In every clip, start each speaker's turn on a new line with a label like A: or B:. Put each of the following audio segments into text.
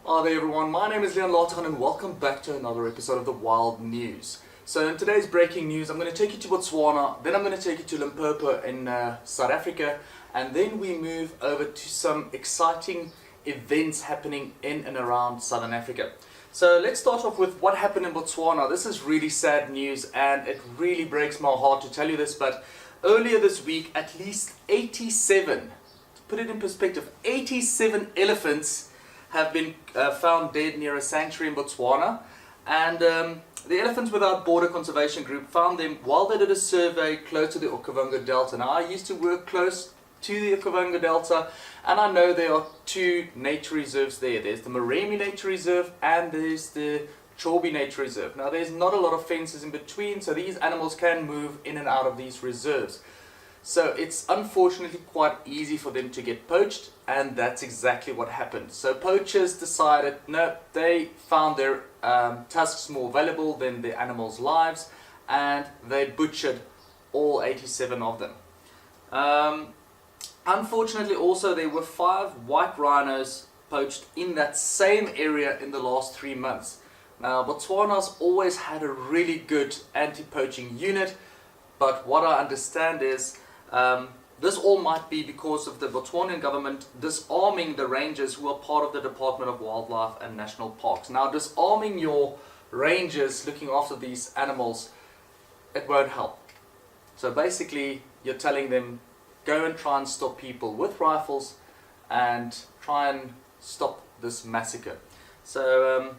A: Hi there everyone, my name is Liaan Lategan and welcome back to another episode of the Wild News. So in today's breaking news, I'm going to take you to Botswana, then I'm going to take you to Limpopo in South Africa, and then we move over to some exciting events happening in and around Southern Africa. So let's start off with what happened in Botswana. This is really sad news and it really breaks my heart to tell you this, but earlier this week at least 87, to put it in perspective, 87 elephants have been found dead near a sanctuary in Botswana, and the Elephants Without Border Conservation Group found them while they did a survey close to the Okavango Delta. Now I used to work close to the Okavango Delta and I know there are two nature reserves there. There's the Moremi Nature Reserve and there's the Chobe Nature Reserve. Now there's not a lot of fences in between, so these animals can move in and out of these reserves. So it's unfortunately quite easy for them to get poached, and that's exactly what happened. So poachers decided, no, they found their tusks more valuable than the animals' lives, and they butchered all 87 of them. Unfortunately also there were 5 white rhinos poached in that same area in the last 3 months. Now Botswana's always had a really good anti-poaching unit, but what I understand is this all might be because of the Botswanan government disarming the rangers who are part of the Department of Wildlife and National Parks. Now disarming your rangers looking after these animals, it won't help. So basically you're telling them, go and try and stop people with rifles and try and stop this massacre. So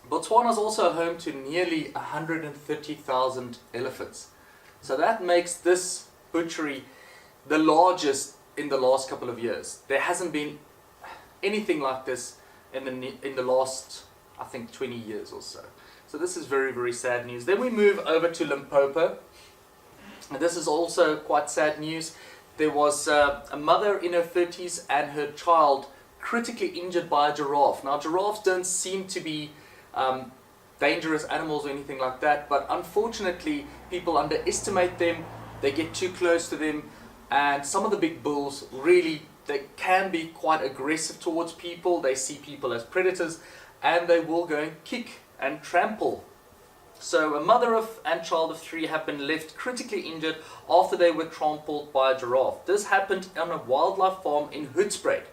A: Botswana is also home to nearly 130,000 elephants. So that makes this butchery the largest in the last couple of years. There hasn't been anything like this in the last, I think, 20 years or so. So this is very, very sad news. Then we move over to Limpopo. And this is also quite sad news. There was a mother in her 30s and her child critically injured by a giraffe. Now giraffes don't seem to be dangerous animals or anything like that, but unfortunately people underestimate them. They get too close to them, and some of the big bulls really, they can be quite aggressive towards people. They see people as predators and they will go and kick and trample. So a mother and child of 3 have been left critically injured after they were trampled by a giraffe. This happened on a wildlife farm in Hoedspruit.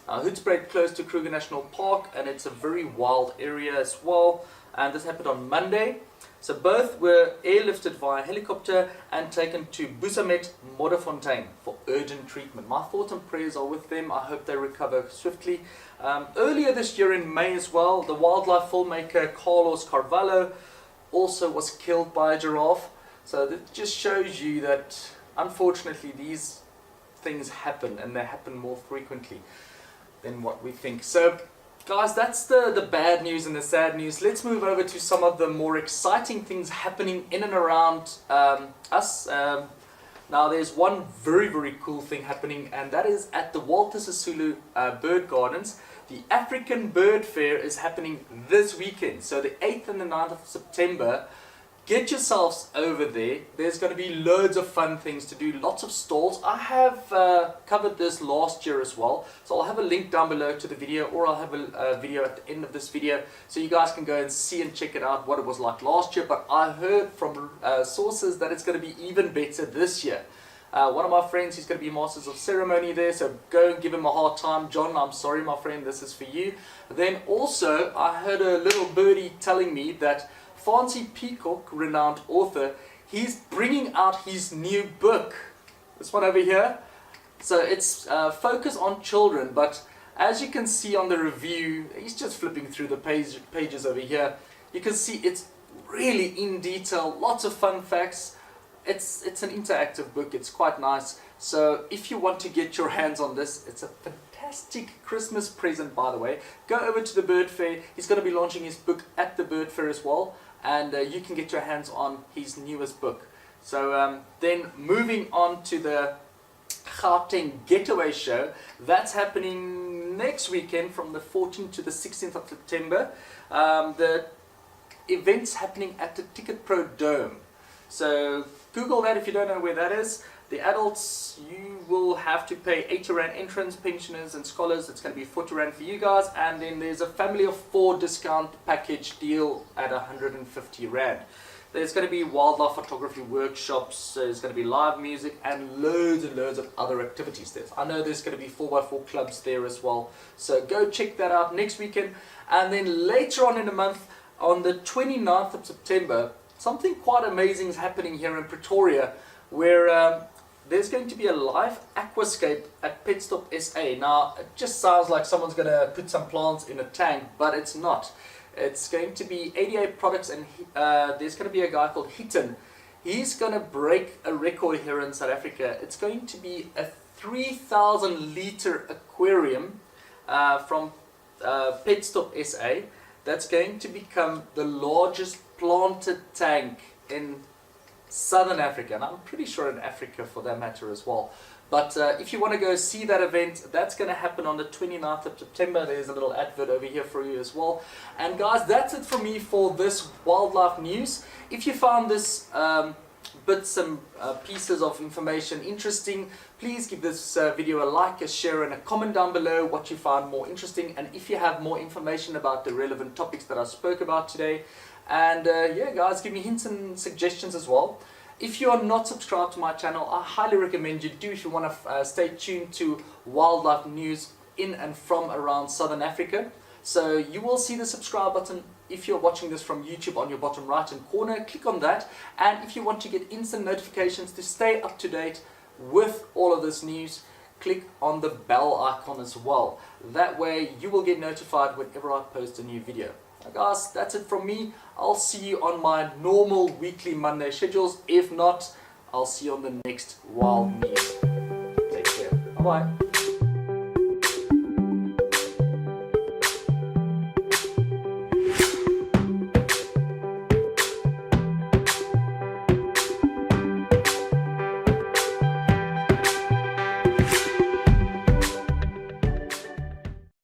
A: Hoedspruit close to Kruger National Park, and it's a very wild area as well, and this happened on Monday. So both were airlifted via helicopter and taken to Busamet, Modderfontein for urgent treatment. My thoughts and prayers are with them. I hope they recover swiftly. Earlier this year in May as well, the wildlife filmmaker Carlos Carvalho also was killed by a giraffe. So that just shows you that unfortunately these things happen, and they happen more frequently than what we think. So guys, that's the bad news and the sad news. Let's move over to some of the more exciting things happening in and around us. Now there's one very, very cool thing happening, and that is at the Walter Sisulu Bird Gardens. The African Bird Fair is happening this weekend, so the 8th and the 9th of September. Get yourselves over there. There's going to be loads of fun things to do, lots of stalls. I have covered this last year as well, so I'll have a link down below to the video, or I'll have a video at the end of this video so you guys can go and see and check it out what it was like last year. But I heard from sources that it's going to be even better this year. One of my friends, he's going to be Masters of Ceremony there, so go and give him a hard time. John, I'm sorry my friend, this is for you. Then also I heard a little birdie telling me that Fancy Peacock, renowned author, he's bringing out his new book. This one over here. So it's focused on children, but as you can see on the review, he's just flipping through the pages over here. You can see it's really in detail, lots of fun facts. It's an interactive book, it's quite nice. So if you want to get your hands on this, it's a fantastic Christmas present, by the way. Go over to the Bird Fair. He's going to be launching his book at the Bird Fair as well, and you can get your hands on his newest book. So then moving on to the Gauteng Getaway Show, that's happening next weekend from the 14th to the 16th of September. The event's happening at the Ticket Pro Dome. So Google that if you don't know where that is. The adults, you will have to pay 80 Rand entrance. Pensioners and scholars, it's going to be 40 Rand for you guys. And then there's a family of 4 discount package deal at 150 Rand. There's going to be wildlife photography workshops, there's going to be live music and loads of other activities there. I know there's going to be 4x4 clubs there as well. So go check that out next weekend. And then later on in the month, on the 29th of September, something quite amazing is happening here in Pretoria, where there's going to be a live aquascape at Stop SA. Now, it just sounds like someone's going to put some plants in a tank, but it's not. It's going to be 88 products, and there's going to be a guy called Liaan. He's going to break a record here in South Africa. It's going to be a 3,000 litre aquarium from Stop SA. That's going to become the largest planted tank in Southern Africa, and I'm pretty sure in Africa for that matter as well. But if you want to go see that event, that's going to happen on the 29th of September. There's a little advert over here for you as well. And guys, that's it from me for this wildlife news. If you found this bits and pieces of information interesting, please give this video a like, a share and a comment down below what you found more interesting, and if you have more information about the relevant topics that I spoke about today. And yeah guys, give me hints and suggestions as well. If you are not subscribed to my channel, I highly recommend you do if you want to stay tuned to wildlife news in and from around Southern Africa. So you will see the subscribe button if you're watching this from YouTube on your bottom right hand corner. Click on that, and if you want to get instant notifications to stay up to date with all of this news, click on the bell icon as well. That way you will get notified whenever I post a new video. Now guys, that's it from me. I'll see you on my normal weekly Monday schedules. If not, I'll see you on the next Wild News. Take care. Bye bye.